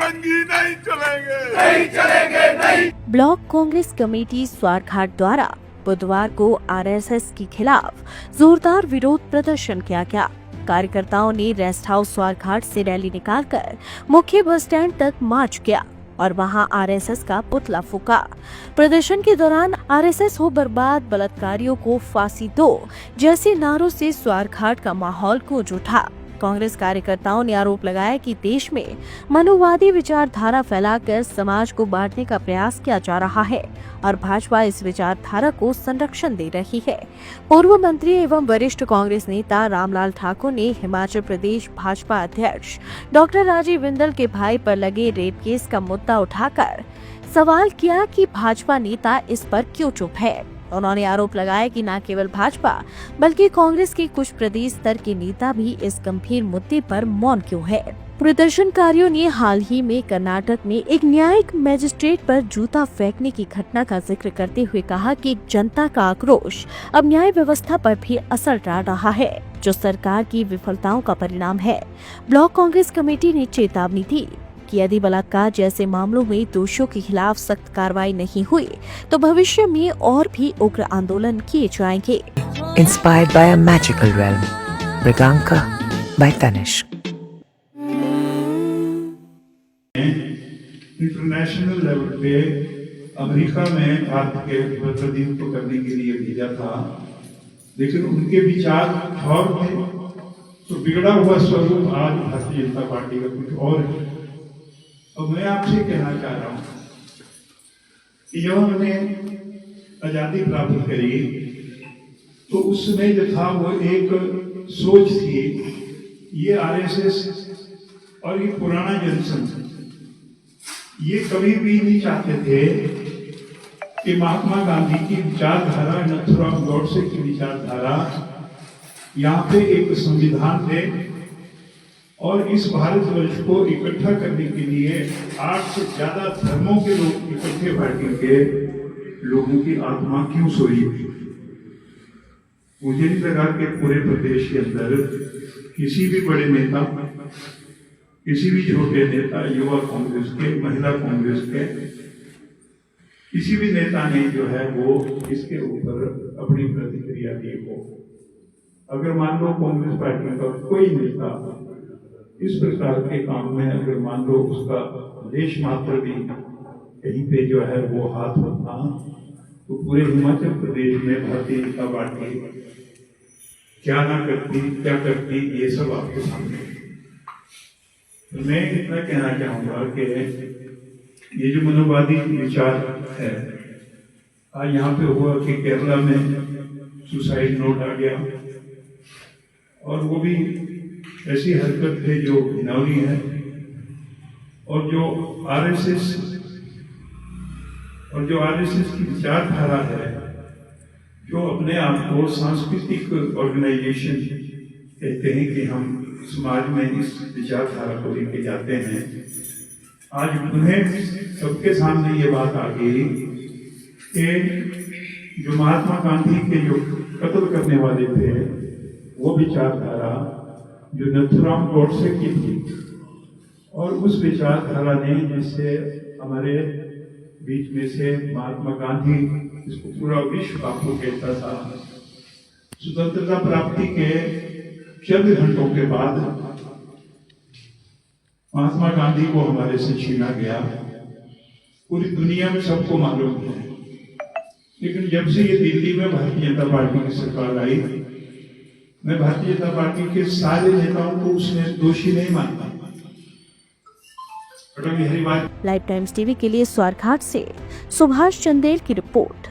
नौटंकी नहीं चलेंगे, नहीं चलेंगे, नहीं। ब्लॉक कांग्रेस कमेटी स्वारघाट द्वारा बुधवार को आरएसएस के खिलाफ जोरदार विरोध प्रदर्शन किया गया। कार्यकर्ताओं ने रेस्ट हाउस स्वारघाट से रैली निकालकर मुख्य बस स्टैंड तक मार्च किया और वहां आरएसएस का पुतला फूका। प्रदर्शन के दौरान आरएसएस हो बर्बाद, बलात्कारियों को फांसी दो जैसे नारों से स्वारघाट का माहौल गूंज उठा। कांग्रेस कार्यकर्ताओं ने आरोप लगाया कि देश में मनोवादी विचारधारा फैलाकर समाज को बांटने का प्रयास किया जा रहा है और भाजपा इस विचारधारा को संरक्षण दे रही है। पूर्व मंत्री एवं वरिष्ठ कांग्रेस नेता रामलाल ठाकुर ने हिमाचल प्रदेश भाजपा अध्यक्ष डॉक्टर राजीव बिंदल के भाई पर लगे रेप केस का मुद्दा उठाकर सवाल किया कि भाजपा नेता इस पर क्यों चुप है। उन्होंने आरोप लगाया कि न केवल भाजपा बल्कि कांग्रेस के कुछ प्रदेश स्तर के नेता भी इस गंभीर मुद्दे पर मौन क्यों है। प्रदर्शनकारियों ने हाल ही में कर्नाटक में एक न्यायिक मजिस्ट्रेट पर जूता फेंकने की घटना का जिक्र करते हुए कहा कि जनता का आक्रोश अब न्याय व्यवस्था पर भी असर डाल रहा है, जो सरकार की विफलताओं का परिणाम है। ब्लॉक कांग्रेस कमेटी ने चेतावनी दी कि यदि बलात्कार जैसे मामलों में दोषियों के खिलाफ सख्त कार्रवाई नहीं हुई तो भविष्य में और भी उग्र आंदोलन किए जाएंगे। Inspired by a magical realm, Mriganka by Tanishq. International level पे अमेरिका में भारत के प्रतिनिधित्व करने के लिए भेजा था, लेकिन उनके विचार और थे, तो बिगड़ा हुआ स्वरूप आज भारतीय जनता पार्टी का कुछ और है। और मैं आपसे कहना चाह रहा हूँ कि जब हमने आजादी प्राप्त करी तो उसमें जो था वो एक सोच थी, ये आरएसएस और ये पुराना जनसंघ ये कभी भी नहीं चाहते थे कि महात्मा गांधी की विचारधारा, नथुराम गौडसे की विचारधारा यहाँ पे एक संविधान दे और इस भारतवर्ष को इकट्ठा करने के लिए 8 से ज्यादा धर्मों के लोग इकट्ठे बैठेंगे। लोगों की आत्मा क्यों सोई? मुझे नहीं लगा कि पूरे प्रदेश के अंदर किसी भी बड़े नेता, किसी भी छोटे नेता, युवा कांग्रेस के, महिला कांग्रेस के, किसी भी नेता ने जो है वो इसके ऊपर अपनी प्रतिक्रिया दी हो। अगर मान लो कांग्रेस पार्टी का कोई नेता इस प्रकार के काम में अगर मान लो उसका लेश मात्र भी कहीं पे जो है वो हाथ होता तो पूरे हिमाचल प्रदेश में भारतीय जनता पार्टी क्या ना करती, क्या करती, ये सब आपके सामने। तो मैं इतना कहना चाहूंगा कि ये जो मनोवादी विचार है, आज यहाँ पे हुआ कि केरला में सुसाइड नोट आ गया और वो भी ऐसी हरकत है जो घिनौनी है और जो आरएसएस की विचारधारा है, जो अपने आप को सांस्कृतिक ऑर्गेनाइजेशन कहते हैं कि हम समाज में इस विचारधारा को लेके जाते हैं। आज उन्हें सबके सामने ये बात आ गई कि जो महात्मा गांधी के जो कत्ल करने वाले थे वो विचारधारा जो नथुराम गौडसे की थी और उस विचारधारा ने जिससे हमारे बीच में से महात्मा गांधी, इसको पूरा विश्व आपको कहता था, स्वतंत्रता प्राप्ति के चंद घंटों के बाद महात्मा गांधी को हमारे से छीना गया। पूरी दुनिया में सबको मालूम है, लेकिन जब से ये दिल्ली में भारतीय जनता पार्टी की सरकार आई, मैं भारतीय जनता पार्टी के सारे नेताओं को उसने दोषी नहीं मानता। लाइव टाइम्स टीवी के लिए स्वारघाट से सुभाष चंदेल की रिपोर्ट।